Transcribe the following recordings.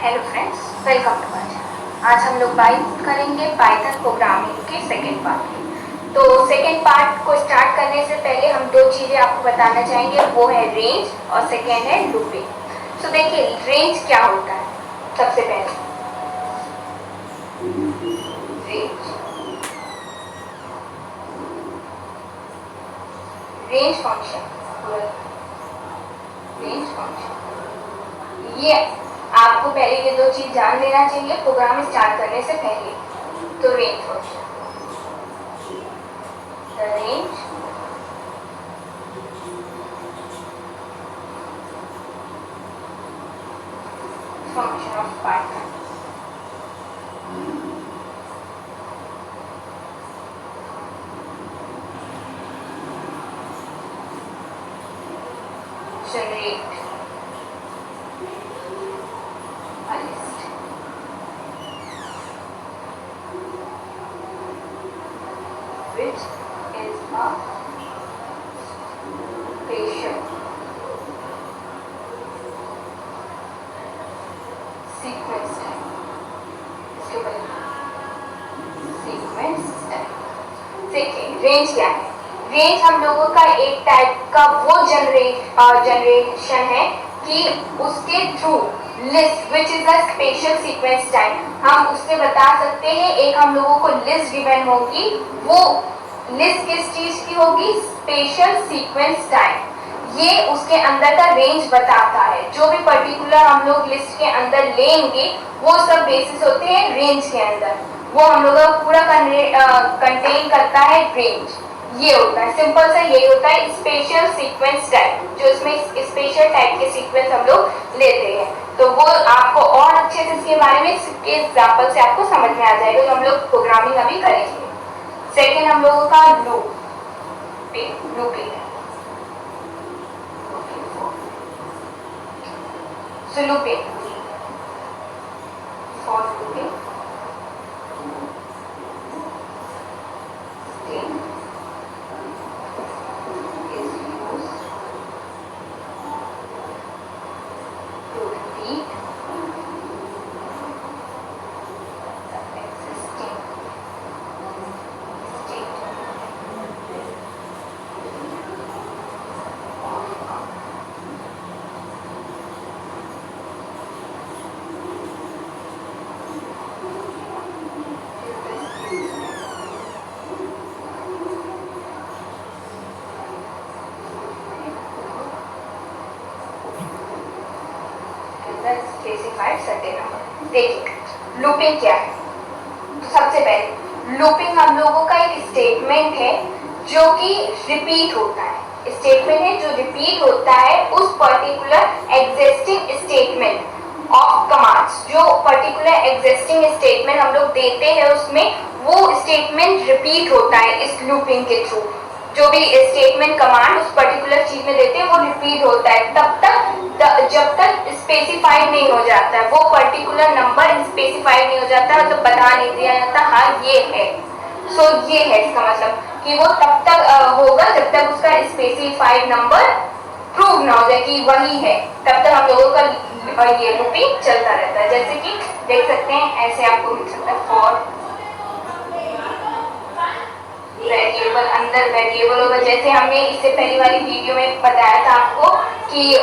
Hello friends, welcome to my channel. आज हम लोग बात करेंगे पाइथन प्रोग्रामिंग के सेकेंड पार्ट की। तो सेकेंड पार्ट को स्टार्ट करने से पहले हम दो चीज़ें आपको बताना चाहेंगे, वो है रेंज और सेकेंड है लूपिंग। तो देखिए रेंज क्या होता है। सबसे पहले रेंज फंक्शन, ये आपको पहले ये दो चीज जान लेना चाहिए प्रोग्राम स्टार्ट करने से पहले। तो range function, range function of Python generate a list which is a spatial sequence type। इसके ऊपर सीक्वेंस टाइप। देखिए रेंज क्या है। रेंज हम लोगों का एक टाइप का वो जनरेशन है कि उसके through list which is a special sequence type हम उससे बता सकते हैं। एक हम लोगों को लिस्ट गिवन होगी, वो लिस्ट किस चीज की होगी, स्पेशल सीक्वेंस टाइप। ये उसके अंदर का रेंज बताता है। जो भी पर्टिकुलर हम लोग लिस्ट के अंदर लेंगे वो सब बेसिस होते हैं रेंज के अंदर। वो हम लोग का पूरा कंटेन करता है रेंज। ये होता है सिंपल सा, यही होता है स्पेशल सीक्वेंस टाइप, जो इसमें स्पेशल टाइप के सीक्वेंस हम लोग लेते हैं। तो वो आपको और अच्छे से इसके बारे में इसके एग्जांपल से आपको समझ में आ जाएगा, जो हम लोग प्रोग्रामिंग अभी करेंगे। सेकेंड हम लोगों का लूपिंग है। So looping, for looping, string is used to repeat the existing state specified certain number. देखिए लूपिंग क्या है। तो सबसे पहले लूपिंग हम लोगों का एक स्टेटमेंट है जो कि रिपीट होता है। स्टेटमेंट है जो रिपीट होता है उस particular existing statement of commands. जो पर्टिकुलर एग्जिस्टिंग स्टेटमेंट हम लोग देते हैं उसमें वो स्टेटमेंट रिपीट होता है इस लूपिंग के थ्रू। जो भी स्टेटमेंट कमांड उस पर्टिकुलर चीज में देते हैं वो रिपीट होता है तब तक जब तक स्पेसिफाइड नहीं हो जाता है, वो पर्टिकुलर नंबर स्पेसिफाइड नहीं हो जाता, मतलब बता नहीं दिया जाता हाँ ये है। सो ये है इसका मतलब कि वो तब तक होगा जब तक उसका स्पेसिफाइड नंबर प्रूव ना हो जाए कि वही है, तब तक हम लोगों का ये लूपिंग चलता रहता है। जैसे कि देख सकते हैं, ऐसे आपको मिल सकता है फॉर वेरिएबल, अंदर वेरिएबल होगा। जैसे हमने इससे पहली वाली वीडियो में बताया था आपको कि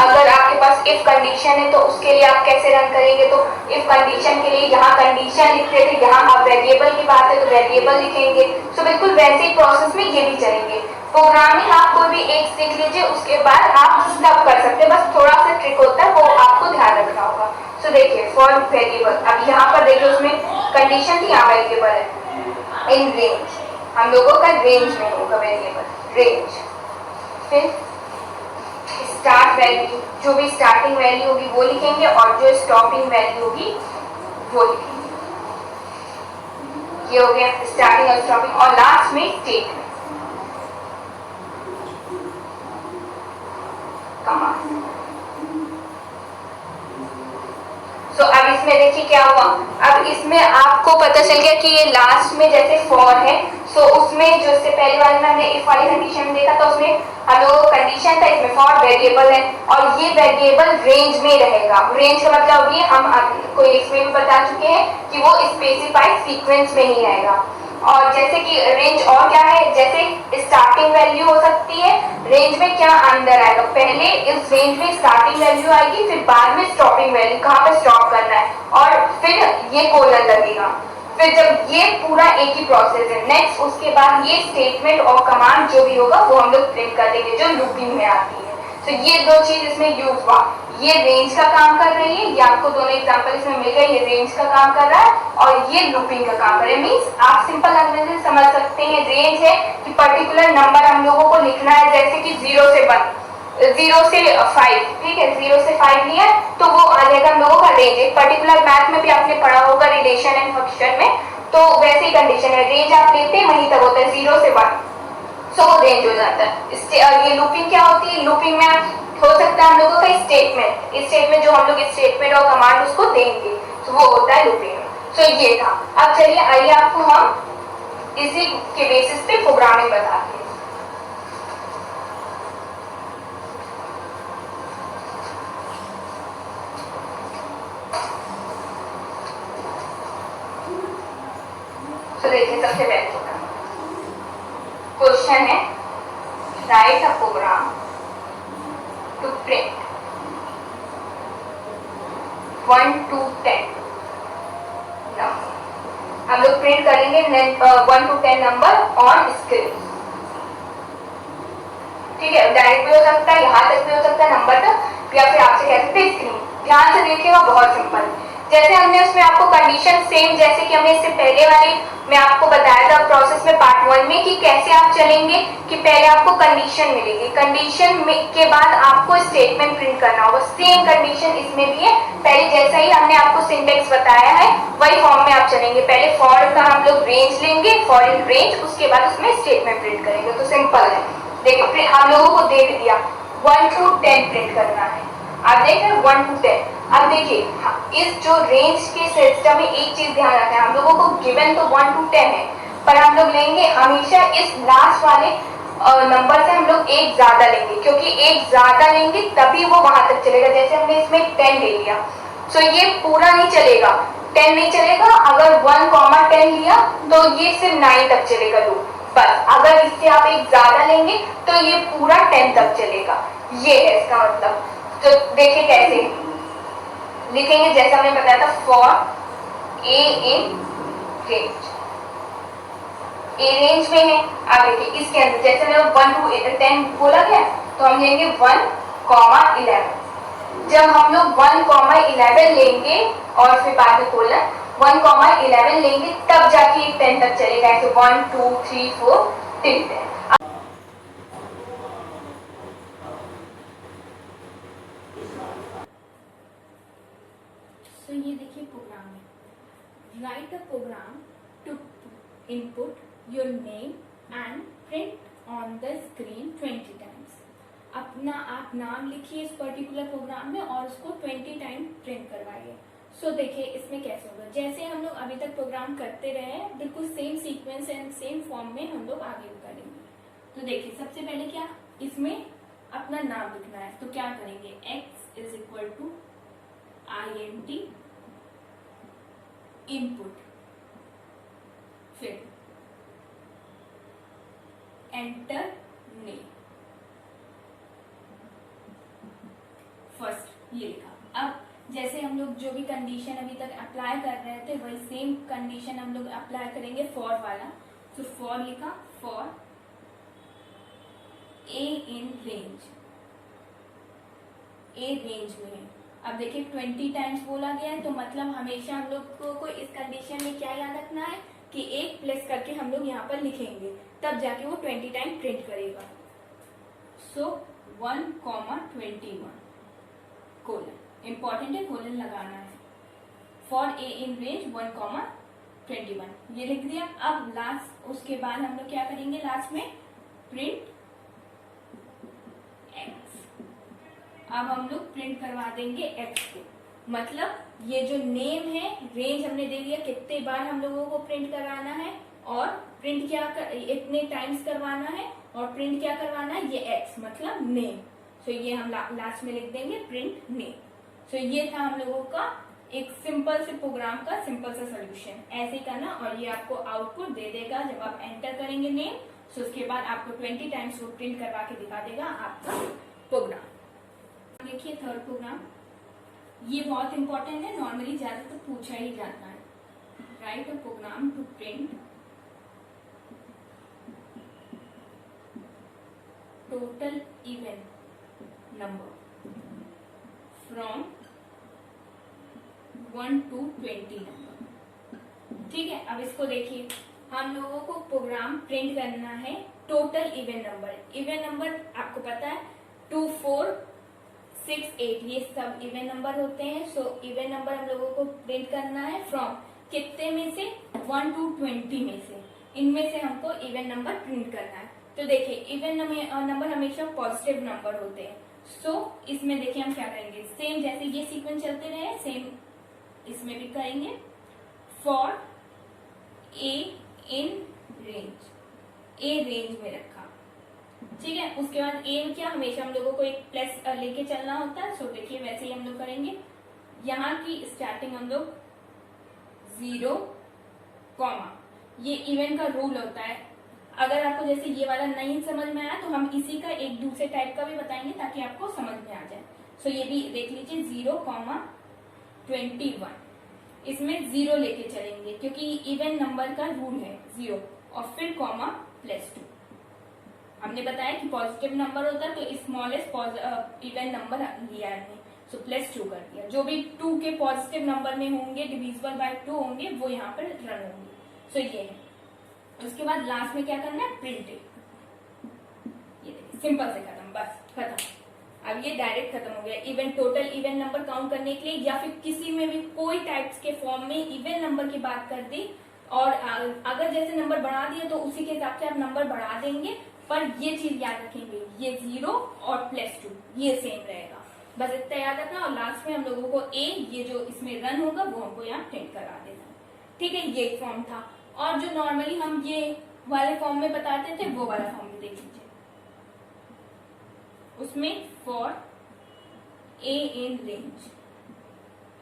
अगर आपके पास इफ कंडीशन है तो उसके लिए आप कैसे रन करेंगे। तो इफ कंडीशन के लिए यहाँ कंडीशन लिखते थे, यहाँ आप वेरिएबल की बात है तो वेरिएबल लिखेंगे। तो बिल्कुल वैसे ही प्रोसेस में ये भी चलेंगे। प्रोग्रामिंग आप कोई भी एक सीख लीजिए, उसके बाद आप सब कर सकते हैं, बस थोड़ा सा ट्रिक होता है वो आपको ध्यान रखना होगा। तो देखिए फॉर वेरिएबल, अब यहाँ पर देखिए उसमें कंडीशन थी, यहाँ वेरिएबल है। इन रेंज हम लोगों का रेंज में होगा वेरिएबल रेंज। फिर स्टार्ट वैल्यू, जो भी स्टार्टिंग वैल्यू होगी वो लिखेंगे और जो स्टॉपिंग वैल्यू होगी वो लिखेंगे। ये हो गया स्टार्टिंग और स्टॉपिंग। और लास्ट में स्टेटमेंट कमांड। सो अब इसमें इसमें देखिए क्या हुआ, अब इसमें आपको पता चल गया कि ये लास्ट में जैसे फॉर है, सो उसमें जो इससे पहले वाले में हमने इफ वाली कंडीशन देखा था, उसमें हम लोगों को कंडीशन था इसमें फॉर वेरिएबल है और ये वेरिएबल रेंज में रहेगा। रेंज का मतलब ये हम आपको इसमें भी बता चुके हैं कि वो स्पेसिफाइड सीक्वेंस में ही रहेगा। और जैसे कि रेंज और क्या है, जैसे स्टार्टिंग वैल्यू हो सकती है, रेंज में क्या अंदर आएगा, पहले इस रेंज में स्टार्टिंग वैल्यू आएगी, फिर बाद में स्टॉपिंग वैल्यू कहाँ पे स्टॉप करना है, और फिर ये कोलन लगेगा। फिर जब ये पूरा एक ही प्रोसेस है, नेक्स्ट उसके बाद ये स्टेटमेंट और कमांड जो भी होगा वो हम लोग प्रिंट कर देंगे जो लूपिंग में आती है। तो ये दो चीज इसमें यूज हुआ, ये रेंज का काम कर रही है, ये आपको दोनों एग्जांपल इसमें मिल गए, ये रेंज का काम कर रहा है और ये लूपिंग का काम कर रहा है। मींस आप सिंपल लैंग्वेज में समझ सकते हैं, रेंज है कि पर्टिकुलर नंबर हम लोगों को लिखना है, जैसे कि 0 से 1, 0 से 5, ठीक है, 0 से 5 लिया तो वो आ जाएगा हम लोगों का रेंज। एक पर्टिकुलर मैथ में भी आपने पढ़ा होगा रिलेशन एंड फंक्शन में, तो वैसे ही कंडीशन है, रेंज आप लेते हैं वहीं तक होता है 0 से 1, सो रेंज हो जाता है। ये लूपिंग क्या होती है, लूपिंग में हो सकता है हम लोगों का स्टेटमेंट जो हम लोग स्टेटमेंट और कमांड उसको देंगे, तो वो होता है लूपिंग। सो ये था। अब चलिए आइए आपको हम इसी के बेसिस पे प्रोग्रामिंग बताते हैं। तो देखिए सबसे पहले क्वेश्चन है, write a program to print 1 to 10 number. हम लोग प्रिंट करेंगे 1 to 10 नंबर ऑन स्क्रीन, ठीक है, डायरेक्ट भी हो सकता है, यहाँ तक भी हो सकता है नंबर तक, या फिर आपसे कह सकते हैं स्क्रीन। ध्यान से देखिएगा, बहुत सिंपल। जैसे हमने उसमें आपको कंडीशन सेम जैसे कि हमने इससे पहले वाले में आपको बताया था प्रोसेस में पार्ट 1 में कि कैसे आप चलेंगे, कि पहले आपको कंडीशन मिलेगी, कंडीशन के बाद आपको स्टेटमेंट प्रिंट करना होगा। सेम कंडीशन इसमें भी है, पहले जैसा ही हमने आपको सिंटेक्स बताया है वही फॉर्म में आप चलेंगे। पहले फॉर का हम लोग रेंज लेंगे, फॉर इन रेंज, उसके बाद उसमें स्टेटमेंट प्रिंट करेंगे। तो सिंपल है, देखिए हम लोगों को दे दिया 1 to 10 प्रिंट करना है। आप देख रहे हैं 1 to 10। अब देखिए इस जो रेंज के सिस्टम में एक चीज ध्यान रखना है, हम लोगों को गिवन तो 1 to 10 है, पर हम लोग लेंगे हमेशा इस लास्ट वाले नंबर से हम लोग एक ज्यादा लेंगे, क्योंकि एक ज्यादा लेंगे तभी वो वहां तक चलेगा। जैसे हमने इसमें 10 ले लिया, तो ये पूरा नहीं चलेगा, 10 नहीं चलेगा। अगर 1, 10 लिया तो ये सिर्फ 9 तक चलेगा लूप, बस। अगर इससे आप एक ज्यादा लेंगे तो ये पूरा 10 तक चलेगा। ये है इसका मतलब। तो देखिए कैसे लिखेंगे, जैसा हमने बताया था, for a in range, A range में है। अब देखिए इसके अंदर जैसे मैंने 1 to 10 बोला गया, तो हम लेंगे 1, 11। जब हम लोग 1, 11 लेंगे और फिर बाद में कोलन 1, 11 लेंगे, तब जाके 10 तक चलेगा। ऐसे 1, 2, 3, 4 till 10। तो ये देखिए प्रोग्राम है, write a program to input your name and print on the screen 20 times. अपना आप नाम लिखिए इस पर्टिकुलर प्रोग्राम में और उसको 20 टाइम प्रिंट करवाइए। सो देखिए इसमें कैसे होगा, जैसे हम लोग अभी तक प्रोग्राम करते रहे हैं, बिल्कुल same sequence and same form में हम लोग आगे भी करेंगे। तो देखिए सबसे पहले क्या, इसमें अपना नाम लिखना है, तो क्या करेंगे, x is equal to INT input, फिर एंटर नेम, फर्स्ट ये लिखा। अब जैसे हम लोग जो भी कंडीशन अभी तक अप्लाई कर रहे थे वही सेम कंडीशन हम लोग अप्लाई करेंगे फॉर वाला। तो फॉर लिखा, for a in range, A range में है। अब देखिए 20 टाइम्स बोला गया है, तो मतलब हमेशा हम लोग को इस कंडीशन में क्या याद रखना है कि एक प्लस करके हम लोग यहाँ पर लिखेंगे, तब जाके वो 20 टाइम प्रिंट करेगा। सो 1, 21 कोलन, इंपॉर्टेंट है कोलन लगाना है। फॉर ए इन रेंज 1, 21 ये लिख दिया। अब लास्ट उसके बाद हम लोग क्या करेंगे, लास्ट में प्रिंट x। अब हम लोग प्रिंट करवा देंगे x को, मतलब ये जो नेम है, रेंज हमने दे दिया कितने बार हम लोगों को प्रिंट कराना है, और प्रिंट इतने टाइम्स करवाना है, और प्रिंट क्या करवाना है, ये एक्स मतलब नेम। सो ये हम लास्ट में लिख देंगे प्रिंट नेम। सो ये था हम लोगों का एक सिंपल से प्रोग्राम का सिंपल सा सोल्यूशन। ऐसे ही करना, और ये आपको आउटपुट दे देगा जब आप एंटर करेंगे नेम। सो उसके बाद आपको 20 टाइम्स वो प्रिंट करवा के दिखा देगा आपका प्रोग्राम। देखिए थर्ड प्रोग्राम, ये बहुत इंपॉर्टेंट है, नॉर्मली ज्यादातर पूछा ही जाता है। Write a program to print total even number from 1 to 20 number. ठीक है, अब इसको देखिए, हम लोगों को प्रोग्राम प्रिंट करना है total even number. Even number आपको पता है 2, 4, 6, 8 ये सब इवन नंबर होते हैं। सो इवन नंबर हम लोगों को प्रिंट करना है फ्रॉम कितने में से, 1 to 20 में से, इनमें से हमको इवन नंबर प्रिंट करना है। तो देखिए इवन नंबर हमेशा पॉजिटिव नंबर होते हैं। सो इसमें देखिए हम क्या करेंगे, सेम जैसे ये सीक्वेंस चलते रहे सेम इसमें भी करेंगे। For a in range, A range में रखा, ठीक है। उसके बाद ए में क्या, हमेशा हम लोगों को एक प्लस लेके चलना होता है। सो देखिए वैसे ही हम लोग करेंगे। यहाँ की स्टार्टिंग हम लोग 0, कॉमा, ये इवन का रूल होता है। अगर आपको जैसे ये वाला नहीं समझ में आया तो हम इसी का एक दूसरे टाइप का भी बताएंगे ताकि आपको समझ में आ जाए। सो ये भी देख लीजिए 0, 21, इसमें 0 लेके चलेंगे क्योंकि इवन नंबर का रूल है 0, और फिर कॉमा +2। हमने बताया कि पॉजिटिव नंबर होता है तो स्मॉलेस्ट इवन नंबर लिया हमने, सो +2 कर दिया। जो भी 2 के पॉजिटिव नंबर में होंगे, डिविजिबल बाय 2 होंगे, वो यहाँ पर रन होंगे। सो ये है। उसके बाद लास्ट में क्या करना है, प्रिंट। ये देखिए सिंपल से खत्म, बस खत्म। अब ये डायरेक्ट खत्म हो गया। Even total even number count करने के लिए या फिर किसी में भी कोई टाइप्स के फॉर्म में इवन नंबर की बात कर दी, और अगर जैसे नंबर बढ़ा दिए तो उसी के हिसाब से आप नंबर बढ़ा देंगे। पर ये चीज याद रखेंगे, ये 0 और +2 ये सेम रहेगा, बस इतना याद रखना। और लास्ट में हम लोगों को ए, ये जो इसमें रन होगा वो हमको यहाँ प्रिंट करा देना। ठीक है, ये फॉर्म था। और जो नॉर्मली हम ये वाले फॉर्म में बताते थे वो वाला फॉर्म भी देख लीजिए। उसमें for a in range,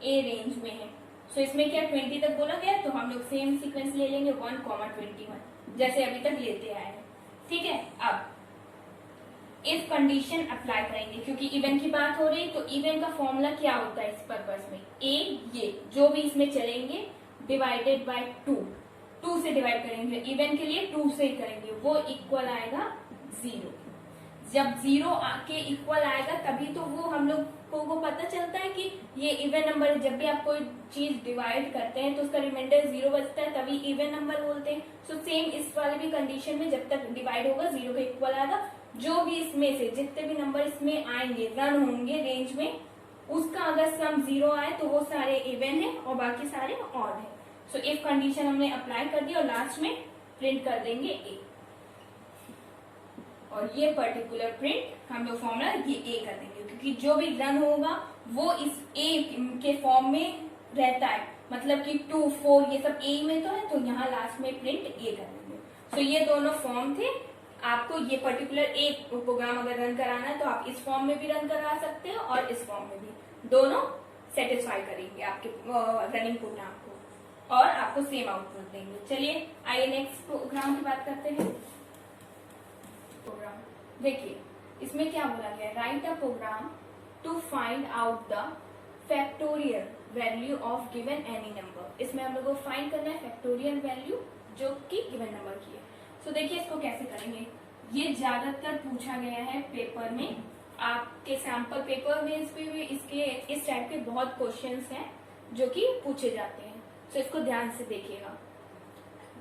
A range में है। सो इसमें क्या 20 तक बोला गया, तो हम लोग सेम सीक्वेंस ले लेंगे 1, 21 जैसे अभी तक लेते आए हैं। ठीक है, अब इफ कंडीशन अप्लाई करेंगे क्योंकि इवन की बात हो रही, तो इवन का फॉर्मूला क्या होता है इस पर्पस में, ए ये जो भी इसमें चलेंगे डिवाइडेड बाय 2 से डिवाइड करेंगे। इवन के लिए 2 से ही करेंगे, वो इक्वल आएगा 0। जब 0 के इक्वल आएगा तभी तो वो हम लोग को पता चलता है कि ये इवन नंबर है। जब भी आप कोई चीज डिवाइड करते हैं तो उसका रिमाइंडर 0 बचता है, तभी इवन नंबर बोलते हैं। सो सेम इस वाले भी कंडीशन में जब तक डिवाइड होगा 0 के इक्वल आएगा, जो भी इसमें से जितने भी नंबर इसमें आएंगे रन होंगे रेंज में, उसका अगर सम 0 आए तो वो सारे इवन है और बाकी सारे ऑड है। सो इफ कंडीशन हमने अप्लाई कर दी और लास्ट में प्रिंट कर देंगे ए, और ये पर्टिकुलर प्रिंट हम लोग फॉर्मूला ये ए कर देंगे क्योंकि जो भी रन होगा वो इस ए के फॉर्म में रहता है। मतलब कि 2, 4 ये सब ए में तो है, तो यहाँ लास्ट में प्रिंट ए कर देंगे। सो ये दोनों फॉर्म थे। आपको ये पर्टिकुलर एक प्रोग्राम अगर रन कराना है तो आप इस फॉर्म में भी रन करा सकते हो और इस फॉर्म में भी, दोनों सेटिस्फाई करेंगे आपके रनिंग प्रोग्राम को और आपको सेम आउटपुट देंगे। चलिए आइए नेक्स्ट प्रोग्राम की बात करते हैं। प्रोग्राम देखिए इसमें क्या बोला गया, write a program to find out the factorial value of given any number. इसमें हम लोग को फाइंड करना है फैक्टोरियल वैल्यू जो कि गिवन नंबर की है। सो देखिए इसको कैसे करेंगे, ये ज्यादातर पूछा गया है पेपर में, आपके सैंपल पेपर में इसके इस टाइप के बहुत क्वेश्चंस हैं जो कि पूछे जाते हैं। सो इसको ध्यान से देखिएगा।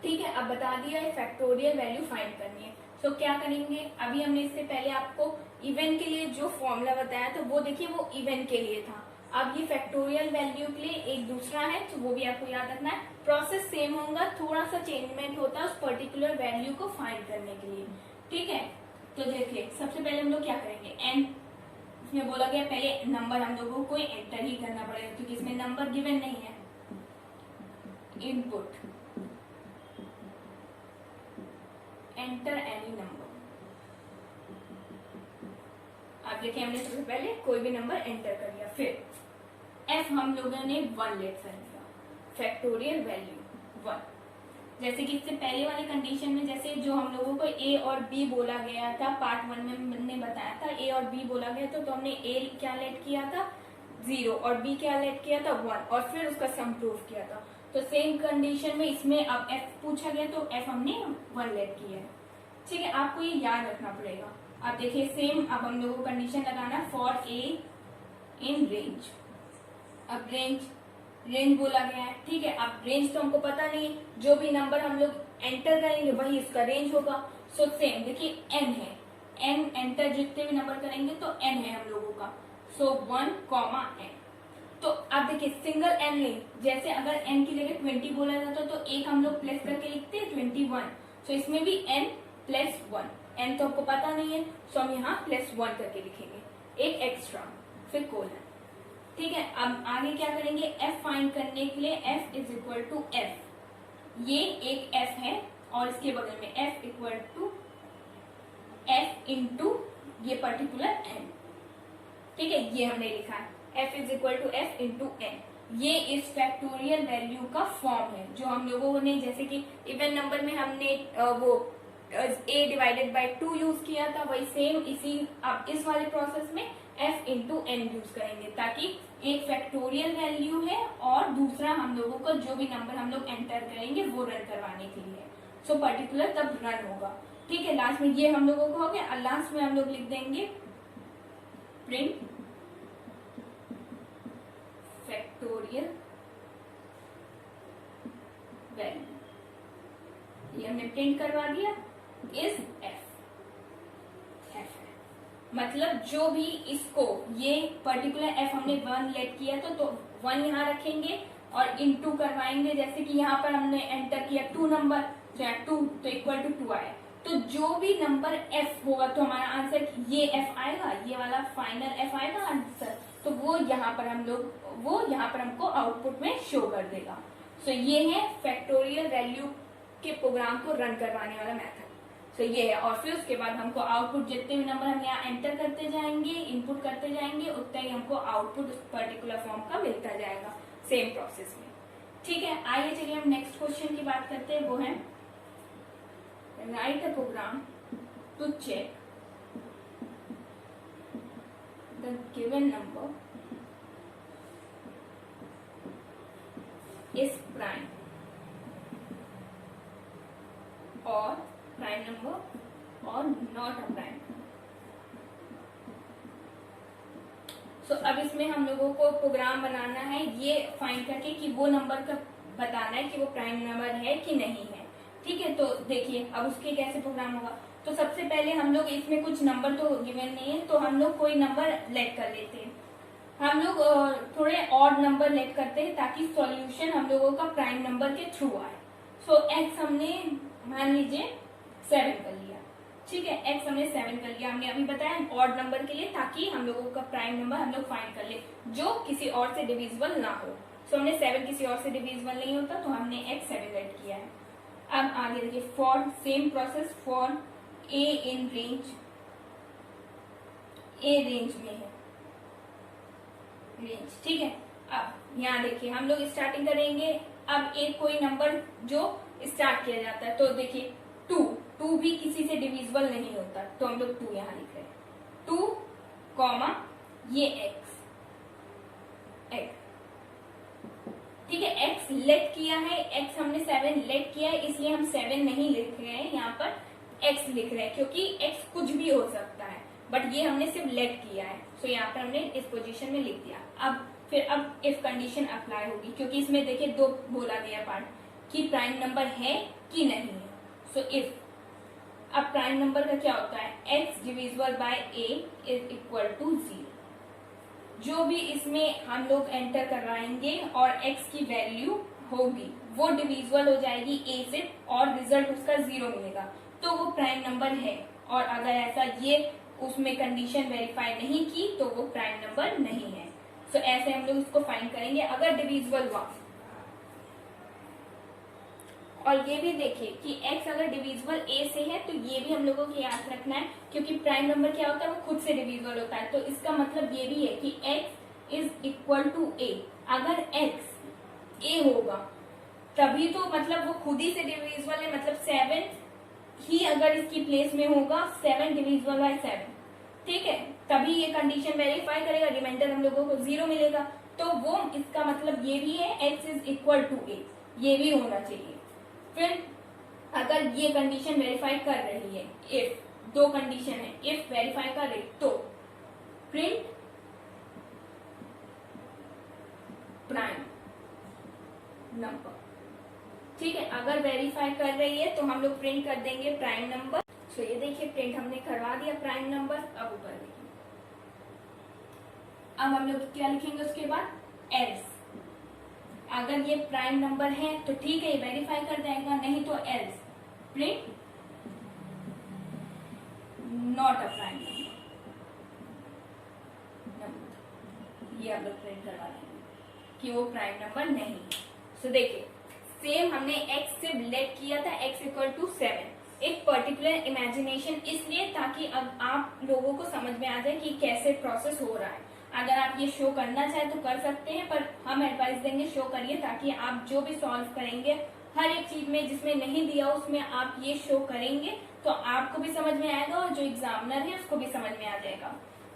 ठीक है, अब बता दिया है फैक्टोरियल वैल्यू फाइंड करनी है। तो क्या करेंगे, अभी हमने इससे पहले आपको इवन के लिए जो फॉर्मूला बताया था वो देखिए वो इवन के लिए था। अब ये फैक्टोरियल वैल्यू के लिए एक दूसरा है, तो वो भी आपको याद रखना है। प्रोसेस सेम होगा, थोड़ा सा चेंजमेंट होता है उस पर्टिकुलर वैल्यू को फाइंड करने के लिए। ठीक है, तो देखिए सबसे पहले हम लोग क्या करेंगे, n इसमें बोला गया पहले नंबर हम लोगों को एंटर ही करना पड़ेगा क्योंकि इसमें नंबर गिवन नहीं है। Input enter any number. आप देखिए हमने सबसे पहले कोई भी नंबर एंटर कर लिया, फिर एफ हम लोगों ने 1 लेट कर लिया, फैक्टोरियल वैल्यू 1। जैसे कि इससे पहले वाले कंडीशन में जैसे जो हम लोगों को ए और बी बोला गया था, पार्ट 1 में मैंने बताया था ए और बी बोला गया था, तो हमने ए क्या लेट किया था 0 और बी क्या लेट किया था 1 और फिर उसका सम प्रूव किया था। तो सेम कंडीशन में इसमें अब एफ पूछा गया तो एफ हमने 1 लेट किया है। ठीक है, आपको ये याद रखना पड़ेगा। आप देखिए सेम अब हम लोगों को कंडीशन लगाना फॉर ए इन रेंज। अब रेंज बोला गया है, ठीक है। अब रेंज तो हमको पता नहीं, जो भी नंबर हम लोग एंटर करेंगे वही इसका रेंज होगा। सो सेम देखिए एन है, एन एंटर जितने भी नंबर करेंगे तो एन है हम लोगों का। सो 1, एन। तो अब देखिए सिंगल एन ले, जैसे अगर एन की जगह 20 बोला जाता तो एक हम लोग प्लस करके लिखते हैं 21। सो इसमें भी एन प्लस 1, एन तो आपको पता नहीं है, सो हम यहाँ +1 करके लिखेंगे, एक एक्स्ट्रा, फिर कोलन। ठीक है, अब आगे क्या करेंगे, एफ फाइंड करने के लिए f is equal to f, ये एक एफ है और इसके बगल में f equal to f into ये पर्टिकुलर एन। ठीक है, ये हमने लिखा है f is equal to f into n. ये इस फैक्टोरियल वैल्यू का फॉर्म है जो हम लोगों ने जैसे कि इवन नंबर में हमने वो a डिवाइडेड बाई 2 यूज किया था, वही सेम इसी अब इस वाले प्रोसेस में f इंटू एन यूज करेंगे, ताकि एक फैक्टोरियल वैल्यू है और दूसरा हम लोगों को जो भी नंबर हम लोग एंटर करेंगे वो रन करवाने के लिए। सो पर्टिकुलर तब रन होगा। ठीक है, लास्ट में ये हम लोगों को हो गया और लास्ट में हम लोग लिख देंगे प्रिंट फैक्टोरियल वैल्यू, ये हमने प्रिंट करवा दिया इज एफ। मतलब जो भी इसको ये पर्टिकुलर एफ हमने 1 लेट किया तो 1 यहाँ रखेंगे और इनटू करवाएंगे, जैसे कि यहाँ पर हमने एंटर किया 2 नंबर, तो 2 तो इक्वल टू 2 आया, तो जो भी नंबर एफ होगा तो हमारा आंसर ये एफ आएगा, ये वाला फाइनल एफ आएगा आंसर, तो वो यहाँ पर हमको आउटपुट में शो कर देगा। सो ये है फैक्टोरियल वैल्यू के प्रोग्राम को रन करवाने वाला मेथड। तो ये है, और फिर उसके बाद हमको आउटपुट जितने भी नंबर हम यहाँ एंटर करते जाएंगे, इनपुट करते जाएंगे, उतना ही हमको आउटपुट उस पर्टिकुलर फॉर्म का मिलता जाएगा सेम प्रोसेस में। ठीक है, आइए चलिए हम नेक्स्ट क्वेश्चन की बात करते हैं, वो है write a program to check the given number is prime और प्राइम नंबर और नॉट अ प्राइम। सो अब इसमें हम लोगों को प्रोग्राम बनाना है ये फाइंड करके कि वो नंबर का बताना है कि वो प्राइम नंबर है कि नहीं है। ठीक है, तो देखिए अब उसके कैसे प्रोग्राम होगा। तो सबसे पहले हम लोग इसमें कुछ नंबर तो गिवन नहीं है, तो हम लोग कोई नंबर लेट कर लेते हैं। हम लोग थोड़े ऑड नंबर लेट करते हैं ताकि सॉल्यूशन हम लोगों का प्राइम नंबर के थ्रू आए। सो एक्स हमने मान लीजिए 7 कर लिया। ठीक है, एक्स हमने 7 कर लिया, हमने अभी बताया ऑड नंबर के लिए ताकि हम लोगों का प्राइम नंबर हम लोग फाइंड कर ले जो किसी और से डिविजिबल ना हो। सो हमने 7 किसी और से डिविजिबल नहीं होता, तो हमने एक्स 7 लेट किया है। अब आगे देखिए for same process for a in range, A range में है रेंज। ठीक है, अब यहाँ देखिए हम लोग स्टार्टिंग करेंगे। अब एक कोई नंबर जो स्टार्ट किया जाता है, तो देखिए 2 भी किसी से डिविजिबल नहीं होता, तो हम लोग 2 यहाँ लिख रहे हैं, 2 कॉमा ये x। ठीक है, x लेट किया है, x हमने 7 लेट किया है, इसलिए हम 7 नहीं लिख रहे हैं, यहाँ पर x लिख रहे हैं क्योंकि x कुछ भी हो सकता है, बट ये हमने सिर्फ लेट किया है। सो यहाँ पर हमने इस पोजीशन में लिख दिया। अब इफ कंडीशन अप्लाई होगी क्योंकि इसमें देखिए 2 बोला गया पार्ट कि प्राइम नंबर है कि नहीं है। सो इफ अब प्राइम नंबर का क्या होता है, x divisible by a is equal to 0। जो भी इसमें हम लोग एंटर करवाएंगे और x की वैल्यू होगी वो डिविजिबल हो जाएगी a से और रिजल्ट उसका 0 मिलेगा, तो वो प्राइम नंबर है। और अगर ऐसा ये उसमें कंडीशन वेरीफाई नहीं की तो वो प्राइम नंबर नहीं है। सो ऐसे हम लोग इसको फाइंड करेंगे अगर डिविजिबल हुआ। और ये भी देखिए कि x अगर डिविजिबल a से है तो ये भी हम लोगों को याद रखना है, क्योंकि प्राइम नंबर क्या होता है वो खुद से डिविजिबल होता है। तो इसका मतलब ये भी है कि x is equal to a। अगर x a होगा तभी तो मतलब वो खुद ही से डिविजिबल है, मतलब 7 ही अगर इसकी प्लेस में होगा 7 डिविजिबल बाय 7, ठीक है, तभी ये कंडीशन वेरीफाई करेगा, रिमाइंडर हम लोगों को 0 मिलेगा। तो वो इसका मतलब ये भी है x is equal to a, ये भी होना चाहिए। फिर अगर ये कंडीशन वेरीफाई कर रही है, इफ दो कंडीशन है, इफ वेरीफाई कर रही तो प्रिंट प्राइम नंबर, ठीक है। अगर वेरीफाई कर रही है तो हम लोग प्रिंट कर देंगे प्राइम नंबर। सो ये देखिए प्रिंट हमने करवा दिया प्राइम नंबर। अब ऊपर देखिए, अब हम लोग क्या लिखेंगे उसके बाद एल्स। अगर ये प्राइम नंबर है तो ठीक है, ये वेरीफाई कर जाएगा, नहीं तो else print not a prime number. ये हम लोग प्रिंट करवा देंगे कि वो प्राइम नंबर नहीं है। सो देखिए सेम हमने x से लेट किया था, x इक्वल टू 7। एक पर्टिकुलर इमेजिनेशन इसलिए ताकि अब आप लोगों को समझ में आ जाए कि कैसे प्रोसेस हो रहा है। अगर आप ये शो करना चाहे तो कर सकते हैं, पर हम एडवाइस देंगे शो करिए, ताकि आप जो भी सॉल्व करेंगे हर एक चीज में जिसमें नहीं दिया उसमें आप ये शो करेंगे तो आपको भी समझ में आएगा और जो एग्जामिनर है उसको भी समझ में आ जाएगा,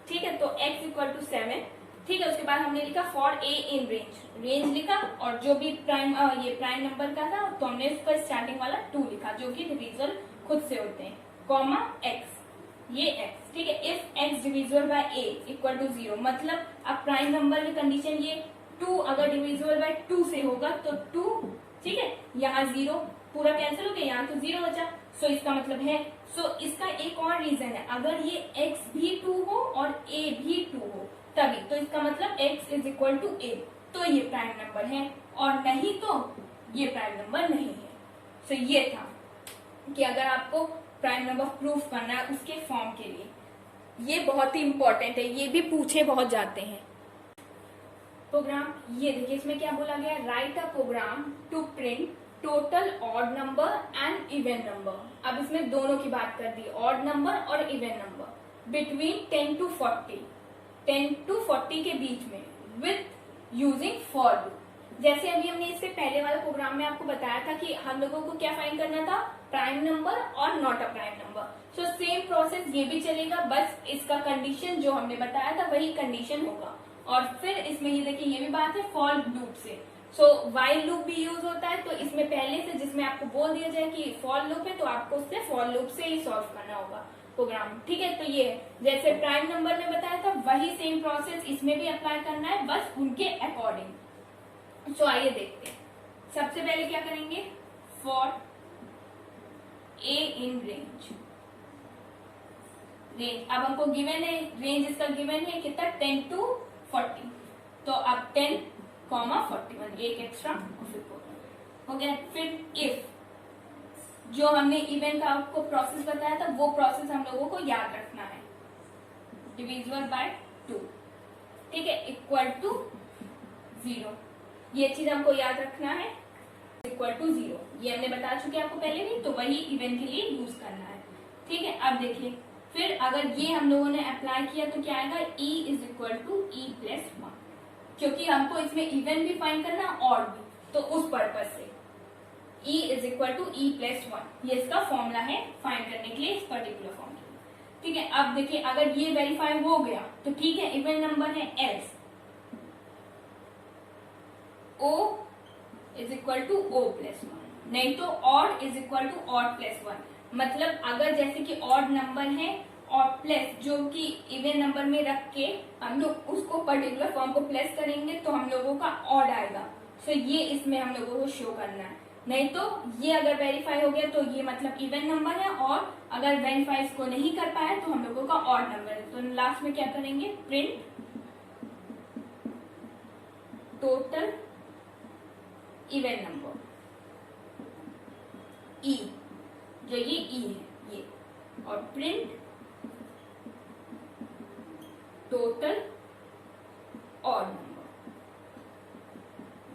ठीक है। तो x इक्वल टू 7, ठीक है। उसके बाद हमने लिखा फॉर a इन रेंज लिखा, और जो भी प्राइम ये प्राइम नंबर का था तो हमने उसका स्टार्टिंग वाला 2 लिखा जो कि डिविजिबल खुद से होते हैं, कॉमा x, ये x, ठीक है। If x divisible by a equal to 0, मतलब अब प्राइम नंबर की कंडीशन ये 2 अगर डिविजिबल बाय 2 से होगा तो 2, ठीक है, यहाँ 0 पूरा कैंसिल हो गया, यहाँ तो 0 बचा। सो इसका मतलब है, सो इसका एक और रीजन है, अगर ये x भी 2 हो और a भी 2 हो तभी, तो इसका मतलब x is equal to a, तो ये प्राइम नंबर है, और नहीं तो ये प्राइम नंबर नहीं है। सो ये था कि अगर आपको प्राइम नंबर प्रूफ करना है उसके फॉर्म के लिए, ये बहुत ही इंपॉर्टेंट है, ये भी पूछे बहुत जाते हैं। प्रोग्राम ये देखिए इसमें क्या बोला गया, write a program to print total odd number and even number. अब इसमें दोनों की बात कर दी, ऑड नंबर और even number, between 10 to 40, 10 to 40 के बीच में, विथ यूजिंग फॉर लूप। जैसे अभी हमने इससे पहले वाले प्रोग्राम में आपको बताया था कि हम लोगों को क्या फाइंड करना था, प्राइम नंबर और not a prime number. So same process ये भी चलेगा, बस इसका कंडीशन जो हमने बताया था वही कंडीशन होगा। और फिर इसमें ये देखिए ये भी बात है फॉर लूप से। सो वाइल लूप भी यूज होता है, तो इसमें पहले से जिसमें आपको बोल दिया जाए कि फॉर लूप है तो आपको उससे फॉर लूप से ही सॉल्व करना होगा प्रोग्राम, ठीक है। तो ये जैसे प्राइम नंबर में बताया था वही सेम प्रोसेस इसमें भी अप्लाई करना है, बस उनके अकॉर्डिंग। सो आइए देखते हैं। सबसे पहले क्या करेंगे, फॉर a इन रेंज, अब हमको गिवन है, रेंज इसका गिवन है कितना, 10 to 40, तो अब 10, 41, एक एक्स्ट्रा हो गया। फिर इफ जो हमने इवेंट का आपको प्रोसेस बताया था वो प्रोसेस हम लोगों को याद रखना है, डिविजिबल बाय 2, ठीक है, इक्वल टू 0, ये चीज हमको याद रखना है, इक्वल टू 0, ये हमने बता चुके आपको पहले भी, तो वही इवेंट के लिए यूज करना है, ठीक है। अब देखिए फिर अगर ये हम लोगों ने अप्लाई किया तो क्या आएगा, e is equal to e plus 1, क्योंकि हमको इसमें इवन भी फाइंड करना और भी, तो उस पर्पज से e is equal to e plus 1, ये इसका फॉर्मूला है फाइंड करने के लिए, इस पर्टिकुलर फॉर्म के लिए, ठीक है। अब देखिए अगर ये वेरीफाई हो गया तो ठीक है, इवन नंबर है else o is equal to o plus 1, नहीं तो odd is equal to odd plus 1। मतलब अगर जैसे कि ऑड नंबर है और प्लस जो कि इवन नंबर में रख के हम लोग उसको पर्टिकुलर फॉर्म को प्लस करेंगे तो हम लोगों का ऑड आएगा। सो ये इसमें हम लोगों को शो करना है, नहीं तो ये अगर वेरीफाई हो गया तो ये मतलब इवन नंबर है, और अगर वेरीफाई इसको नहीं कर पाया तो हम लोगों का ऑड नंबर है। तो लास्ट में क्या करेंगे, प्रिंट टोटल इवन नंबर ई, जो ये ई है ये, और प्रिंट टोटल ऑड नंबर,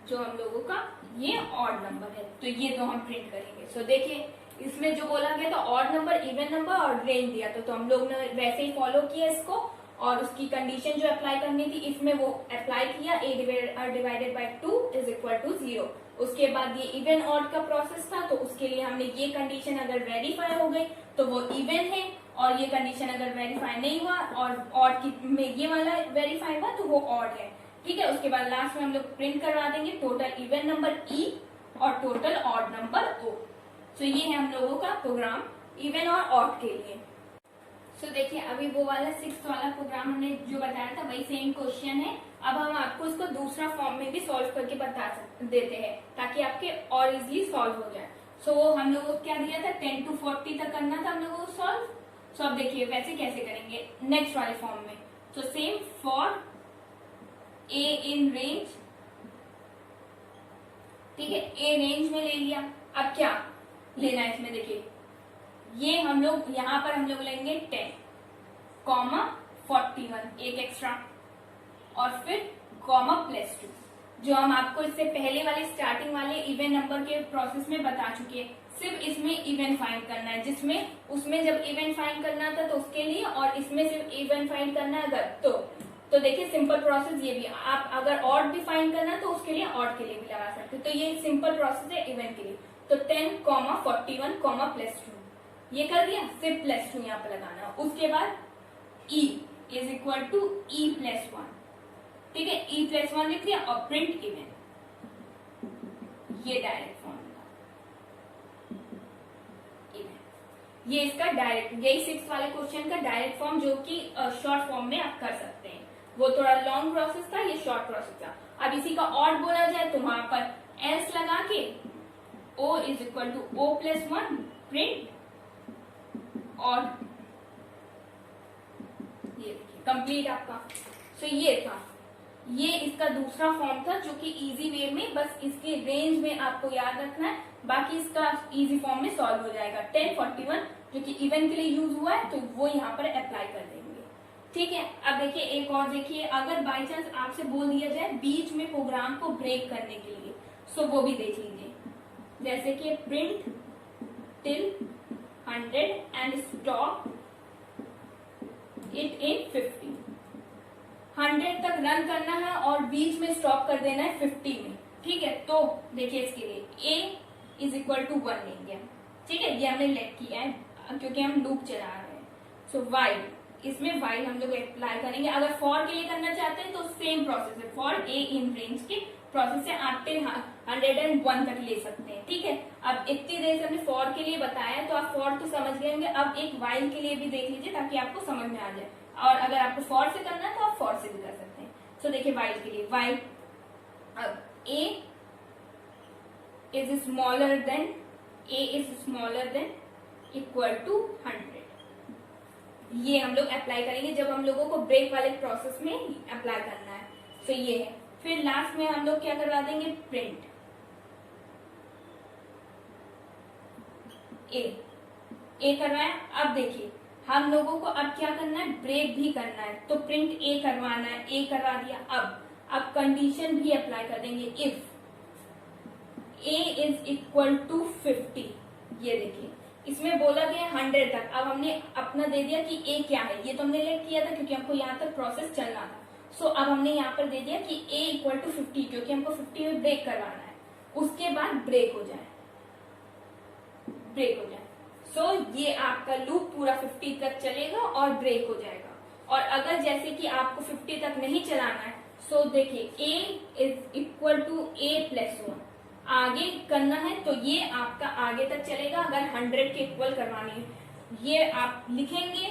जो हम लोगों का ये ऑड नंबर है, तो ये दो हम प्रिंट करेंगे। सो देखिए इसमें जो बोला गया था ऑड नंबर, इवन नंबर और रेंज दिया था, तो हम लोग ने वैसे ही फॉलो किया इसको, और उसकी कंडीशन जो अप्लाई करनी थी इसमें वो अप्लाई किया, a divided by 2 is equal to 0। उसके बाद ये इवन ऑड का प्रोसेस था, तो उसके लिए हमने ये कंडीशन अगर वेरीफाई हो गई तो वो इवन है, और ये कंडीशन अगर वेरीफाई नहीं हुआ और ऑड में ये वाला वेरीफाई हुआ तो वो ऑड है। ठीक है, उसके बाद लास्ट में हम लोग प्रिंट करवा देंगे टोटल इवन नंबर ई और टोटल ऑड नंबर ओ। सो ये है हम लोगों का प्रोग्राम इवन और ऑड के लिए। सो देखिए अभी वो वाला 6th वाला प्रोग्राम हमने जो बताया था वही सेम क्वेश्चन है। अब हम आपको इसको दूसरा फॉर्म में भी सॉल्व करके बता देते हैं ताकि आपके और इजीली सॉल्व हो जाए। सो हम लोगों को क्या दिया था, 10 to 40 तक करना था हम लोगों को सॉल्व। सो अब देखिए वैसे कैसे करेंगे नेक्स्ट वाले फॉर्म में। So same for a in range, ठीक है, ए रेंज में ले लिया। अब क्या लेना है इसमें, देखिए ये हम लोग यहाँ पर हम लोग लेंगे 10, 41 एक एक्स्ट्रा, और फिर +2, जो हम आपको इससे पहले वाले स्टार्टिंग वाले इवन नंबर के प्रोसेस में बता चुके हैं। सिर्फ इसमें इवन फाइंड करना है, जिसमें उसमें जब इवन फाइंड करना था तो उसके लिए, और इसमें सिर्फ इवन फाइंड करना है अगर तो देखिए सिंपल प्रोसेस ये भी, आप अगर ऑड भी फाइंड करना तो उसके लिए ऑड के लिए भी लगा सकते, तो ये सिंपल प्रोसेस है इवन के लिए। तो 10, 41, +2 ये कर दिया, सिर्फ +2 यहाँ पे लगाना। उसके बाद e is equal to e+1, ठीक है, e+1 लिख दिया और प्रिंट इवन, ये डायरेक्ट फॉर्म इवन, ये इसका डायरेक्ट, यही 6th वाले क्वेश्चन का डायरेक्ट फॉर्म जो कि शॉर्ट फॉर्म में आप कर सकते हैं। वो थोड़ा लॉन्ग प्रोसेस था, ये शॉर्ट प्रोसेस था। अब इसी का ऑड बोला जाए तो वहां पर एल्स लगा के o is equal to o+1 print, और ये देखिए कंप्लीट आपका। सो ये था, ये इसका दूसरा फॉर्म था जो कि इजी वे में, बस इसके रेंज में आपको याद रखना है, बाकी इसका इजी फॉर्म में सॉल्व हो जाएगा। 10, 41 जो कि इवन के लिए यूज हुआ है तो वो यहाँ पर अप्लाई कर देंगे। ठीक है, अब देखिए एक और देखिए, अगर बाई चांस आपसे बोल दिया जाए बीच में प्रोग्राम को ब्रेक करने के लिए, सो वो भी देख लीजिए, जैसे कि print till 100 and stop it in 50, 100 तक रन करना है और बीच में स्टॉप कर देना है 50 में। ठीक है, तो देखिए इसके लिए a इज इक्वल टू 1 लेंगे, ठीक है, ये हमने लेट किया है क्योंकि हम लूप चला रहे हैं। सो वाइल, इसमें वाइल हम लोग अप्लाई करेंगे। अगर फॉर के लिए करना चाहते हैं तो सेम प्रोसेस है, फॉर ए इन रेंज के प्रोसेस से आप 101 तक ले सकते हैं। ठीक है, अब इतनी देर से हमने फॉर के लिए बताया तो आप फॉर तो समझ गए होंगे, अब एक वाइल के लिए भी देख लीजिए ताकि आपको समझ में आ जाए, और अगर आपको फॉर से करना है तो आप फॉर से भी कर सकते हैं। सो देखिए वाइल के लिए, वाइल अब a is smaller than equal to 100, ये हम लोग अप्लाई करेंगे जब हम लोगों को ब्रेक वाले प्रोसेस में अप्लाई करना है। सो ये है, फिर लास्ट में हम लोग क्या करवा देंगे, प्रिंट ए करवाया। अब देखिए हम लोगों को अब क्या करना है, ब्रेक भी करना है, तो प्रिंट ए करवाना है, ए करवा दिया। अब कंडीशन भी अप्लाई कर देंगे, if a is equal to 50, ये देखिए इसमें बोला गया 100 तक, अब हमने अपना दे दिया कि ए क्या है, ये तो हमने लेट किया था क्योंकि हमको यहाँ तक प्रोसेस चलना था। सो अब हमने यहाँ पर दे दिया कि a इक्वल टू 50 क्योंकि हमको 50 में ब्रेक करवाना है, उसके बाद ब्रेक हो जाए। सो ये आपका लूप पूरा 50 तक चलेगा और ब्रेक हो जाएगा। और अगर जैसे कि आपको 50 तक नहीं चलाना है, सो देखिए a is equal to a+1 आगे करना है तो ये आपका आगे तक चलेगा। अगर 100 के इक्वल करवानी है ये आप लिखेंगे,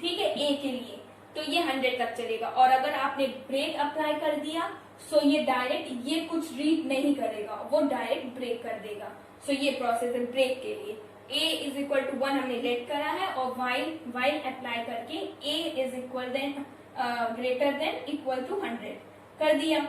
ठीक है, a के लिए तो ये 100 तक चलेगा। और अगर आपने ब्रेक अप्लाई कर दिया सो ये डायरेक्ट ये कुछ रीड नहीं करेगा, वो डायरेक्ट ब्रेक कर देगा। सो ये प्रोसेस है ब्रेक के लिए। a इज इक्वल टू 1 हमने लेट करा है और वाइल अप्लाई करके a is equal than greater than equal to 100 कर दिया।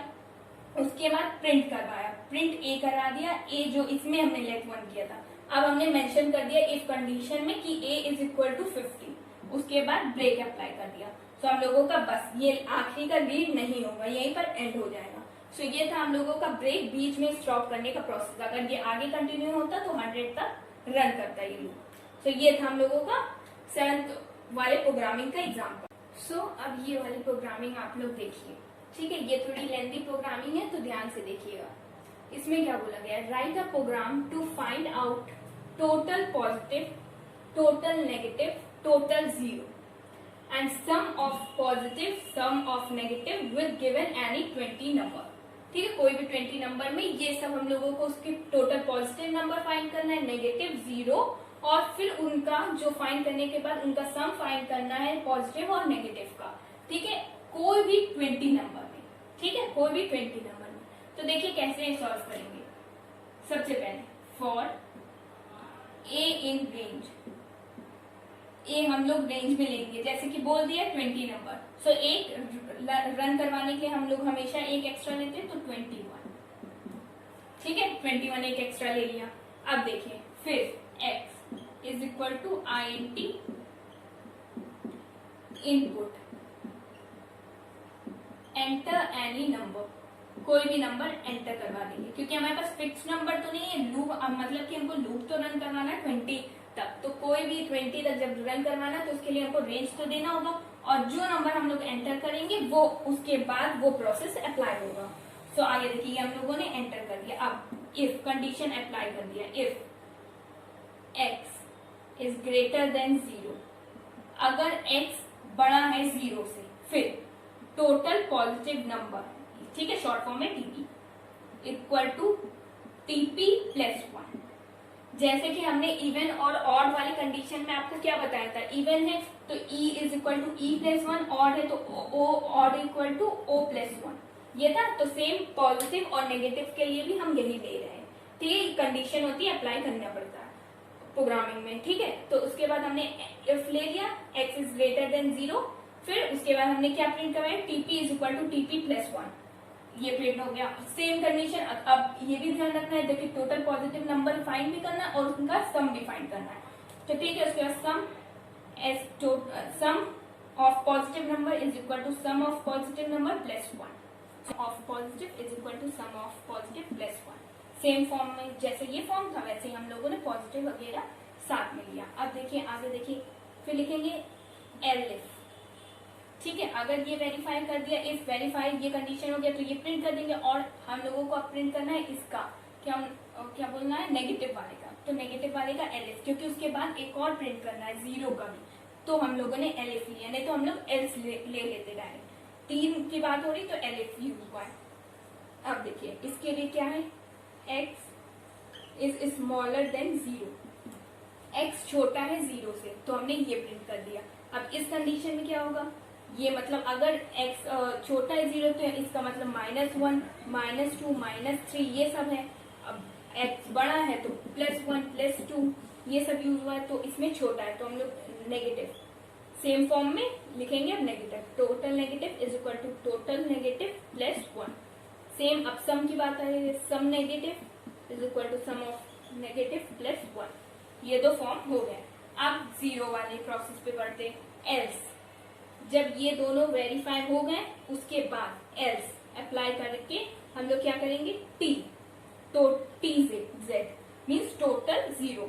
उसके बाद प्रिंट करवाया, प्रिंट a करा दिया, a जो इसमें हमने लेट 1 किया था। अब हमने मेंशन कर दिया इफ कंडीशन में कि a इज इक्वल टू 50, उसके बाद ब्रेक अप्लाई कर दिया। सो हम लोगों का बस ये आखिरी का रीड नहीं होगा, यहीं पर एंड हो जाएगा। सो ये था हम लोगों का ब्रेक, बीच में स्टॉप करने का प्रोसेस। अगर ये आगे कंटिन्यू होता तो 100 तक रन करता ये लूप। सो ये था हम लोगों का 7th वाले प्रोग्रामिंग का एग्जाम्पल। सो अब ये वाली प्रोग्रामिंग आप लोग देखिए, ठीक है। ये थोड़ी लेंथी प्रोग्रामिंग है तो ध्यान से देखिएगा। इसमें क्या बोला गया है, write a program to find out total positive, total negative, total zero and sum of positive, sum of negative with given any 20 number. ठीक है, कोई भी 20 नंबर में ये सब हम लोगों को उसके टोटल पॉजिटिव नंबर फाइंड करना है, नेगेटिव, जीरो, और फिर उनका जो फाइंड करने के बाद उनका सम फाइंड करना है पॉजिटिव और नेगेटिव का। ठीक है, कोई भी 20 नंबर में। ठीक है, कोई भी 20 नंबर में। तो देखिए कैसे सॉल्व करेंगे। सबसे पहले फॉर ए इन रेंज, ए हम लोग रेंज में लेंगे, जैसे कि बोल दिया 20 नंबर। सो एक रन करवाने के हम लोग हमेशा एक एक्स्ट्रा लेते हैं, तो 21। ठीक है, 21 एक एक्स्ट्रा ले लिया। अब देखिए फिर x is equal to int input enter any number, कोई भी नंबर एंटर करवा देंगे, क्योंकि हमारे पास फिक्स नंबर तो नहीं है। लूप मतलब कि हमको लूप तो रन करवाना है 20 तक, तो कोई भी 20 तक जब रन करवाना है तो उसके लिए हमको रेंज तो देना होगा, और जो नंबर हम लोग एंटर करेंगे वो उसके बाद वो प्रोसेस अप्लाई होगा। सो आगे देखिए हम लोगों ने एंटर कर दिया। अब इफ कंडीशन अप्लाई कर दिया, if x is greater than 0, अगर x बड़ा है 0 से, फिर टोटल पॉजिटिव नंबर, ठीक है, शॉर्ट फॉर्म में TP, equal to TP plus 1। जैसे कि हमने इवन और ऑड वाली कंडीशन में आपको क्या बताया था, इवन है तो e is equal to e plus 1, odd है तो o odd equal to o plus 1। ये था, तो सेम पॉजिटिव और नेगेटिव के लिए भी हम यही ले रहे हैं। तो ये कंडीशन होती है, अप्लाई करना पड़ता है प्रोग्रामिंग में। ठीक है, तो उसके बाद हमने इफ ले लिया, x इज ग्रेटर देन 0, फिर उसके बाद हमने क्या प्रिंट करवाया, TP is equal to TP plus 1, ये प्रिंट हो गया। Same condition. अब ये भी ध्यान रखना है, देखिए टोटल पॉजिटिव नंबर फाइंड भी करना है और उनका सम भी फाइंड करना है। तो ठीक है, उसके बाद sum of positive number is equal to sum of positive number plus 1, of positive is equal to sum of positive plus 1। Same form में जैसे ये फॉर्म था वैसे ही हम लोगों ने पॉजिटिव वगैरह साथ में लिया। अब देखिए आगे देखिए, फिर लिखेंगे एलिफ। ठीक है, अगर ये वेरीफाई कर दिया, इफ वेरीफाई ये कंडीशन हो गया तो ये प्रिंट कर देंगे, और हम लोगों को अब प्रिंट करना है इसका क्या बोलना है, नेगेटिव वाले का। तो नेगेटिव वाले का एलिफ, क्योंकि उसके बाद एक और प्रिंट करना है 0 का भी, तो हम लोगों ने एलिफ लिया, नहीं तो हम लोग एल्स ले लेते डायरेक्ट। 3 की बात हो रही तो एलिफ यूज हुआ है। अब देखिए इसके लिए क्या है, x is smaller then 0, x छोटा है 0 से, तो हमने ये प्रिंट कर दिया। अब इस कंडीशन में क्या होगा, ये मतलब अगर x छोटा है 0 तो इसका मतलब -1, -2, -3 ये सब है। अब x बड़ा है तो +1, +2 ये सब यूज हुआ है, तो इसमें छोटा है तो हम लोग नेगेटिव सेम फॉर्म में लिखेंगे। अब negative, total negative is equal to total negative plus 1। Same अब सम की बात आ रही है, sum negative is equal to sum of negative plus 1। ये दो फॉर्म हो गए। अब 0 वाले प्रोसेस पे बढ़ते, एल्स। जब ये दोनों वेरीफाई हो गए उसके बाद एल्स अप्लाई करके हम लोग क्या करेंगे, टी, तो TZ means total 0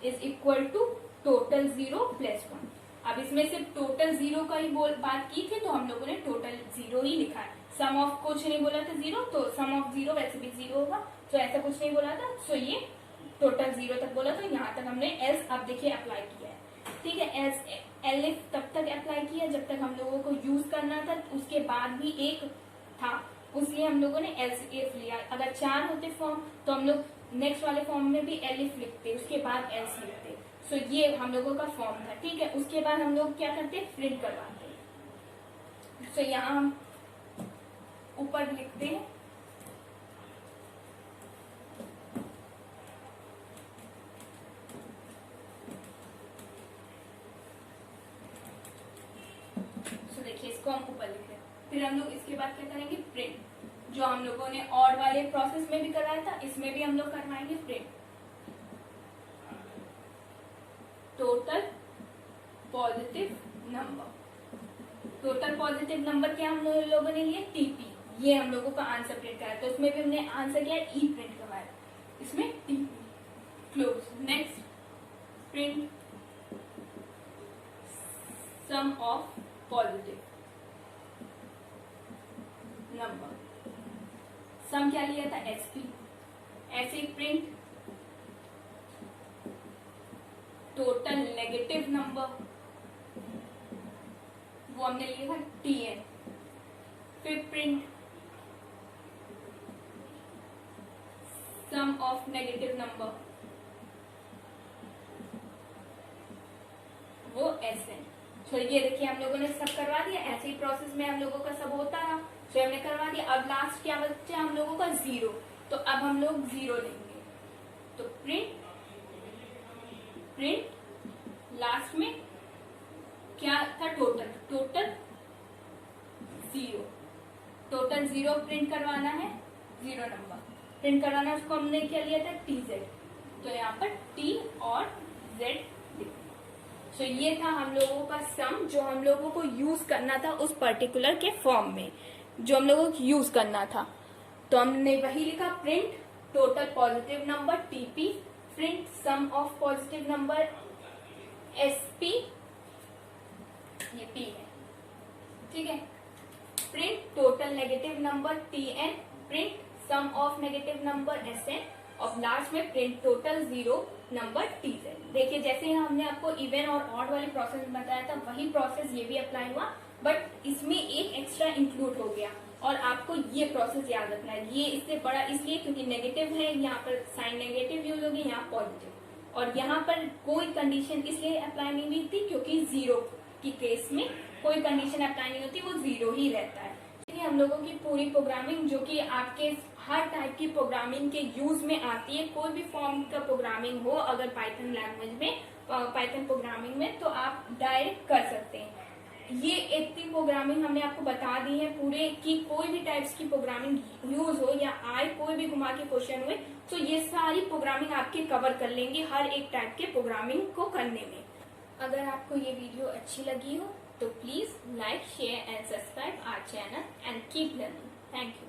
is equal to total 0 plus 1। अब इसमें सिर्फ टोटल 0 का ही बात की थी, तो हम लोगों ने टोटल 0 ही लिखा है। सम ऑफ कुछ नहीं बोला था 0, तो सम ऑफ 0 वैसे भी 0 होगा, तो ऐसा कुछ नहीं बोला था। सो ये टोटल 0 तक बोला, तो यहाँ तक हमने एल्स अब देखिए अप्लाई किया है। ठीक है, एलिफ तब तक अप्लाई किया जब तक हम लोगों को यूज करना था, उसके बाद भी एक था, उसलिए हम लोगों ने एल्स इफ लिया। अगर 4 होते फॉर्म तो हम लोग नेक्स्ट वाले फॉर्म में भी एलिफ लिखते, उसके बाद एल्स लिखते। सो ये हम लोगों का फॉर्म था। ठीक है, उसके बाद हम लोग क्या करते, प्रिंट करवाते। सो यहाँ हम ऊपर लिखते हैं इसको हम ऊपर लिख रहे हैं। फिर हम लोग इसके बाद क्या करेंगे, प्रिंट। जो हम लोगों ने ऑड वाले प्रोसेस में भी कराया था, इसमें भी हम लोग करवाएंगे print. Total positive number total positive number क्या हम लोगों ने लिए, टीपी, ये हम लोगों का आंसर प्रिंट करा, तो उसमें भी हमने आंसर किया ई प्रिंट करवाया, इसमें TP close. Next print sum of positive number, sum क्या लिया था, एसपी, ऐसे प्रिंट टोटल नेगेटिव नंबर, वो हमने लिया था टीएन। फिर print sum of negative number, वो एसएन। तो ये देखिए हम लोगों ने सब करवा दिया, ऐसे ही प्रोसेस में हम लोगों का सब होता रहा, तो हमने करवा दिया। अब लास्ट क्या बचा हम लोगों का, जीरो, तो अब हम लोग जीरो लेंगे, तो प्रिंट लास्ट में क्या था, total zero, total zero print करवाना है, जीरो नंबर प्रिंट करवाना है, उसको हमने क्या लिया था, टीजेड, तो यहाँ पर टी और जेड। तो ये था हम लोगों का सम, जो हम लोगों को यूज करना था उस पर्टिकुलर के फॉर्म में, जो हम लोगों को यूज करना था। तो हमने वही लिखा, print total positive number TP, print sum of positive number SP, ये पी है, ठीक है। Print total negative number TN, print sum of negative number SN, और लास्ट में print total zero number TZ. देखिए जैसे हमने आपको इवन और ऑड वाले प्रोसेस बताया था, वही प्रोसेस ये भी अप्लाई हुआ, बट इसमें एक एक्स्ट्रा इंक्लूड हो गया, और आपको ये प्रोसेस याद रखना है। ये इससे बड़ा इसलिए क्योंकि नेगेटिव है, यहाँ पर साइन नेगेटिव यूज होगी, यहाँ पॉजिटिव, और यहाँ पर कोई कंडीशन इसलिए अप्लाई नहीं हुई थी क्योंकि जीरो की केस में कोई कंडीशन अप्लाई नहीं होती, वो जीरो ही रहता है। इसलिए हम लोगों की पूरी प्रोग्रामिंग, जो कि आपके हर टाइप की प्रोग्रामिंग के यूज में आती है, कोई भी फॉर्म का प्रोग्रामिंग हो अगर पाइथन लैंग्वेज में, पाइथन प्रोग्रामिंग में, तो आप डायरेक्ट कर सकते हैं। ये इतनी प्रोग्रामिंग हमने आपको बता दी है पूरे, कि कोई भी टाइप्स की प्रोग्रामिंग यूज हो या आए, कोई भी घुमा के क्वेश्चन हुए, तो ये सारी प्रोग्रामिंग आपके कवर कर लेंगे हर एक टाइप के प्रोग्रामिंग को करने में। अगर आपको ये वीडियो अच्छी लगी हो तो please like, share and subscribe our channel and keep learning. Thank you.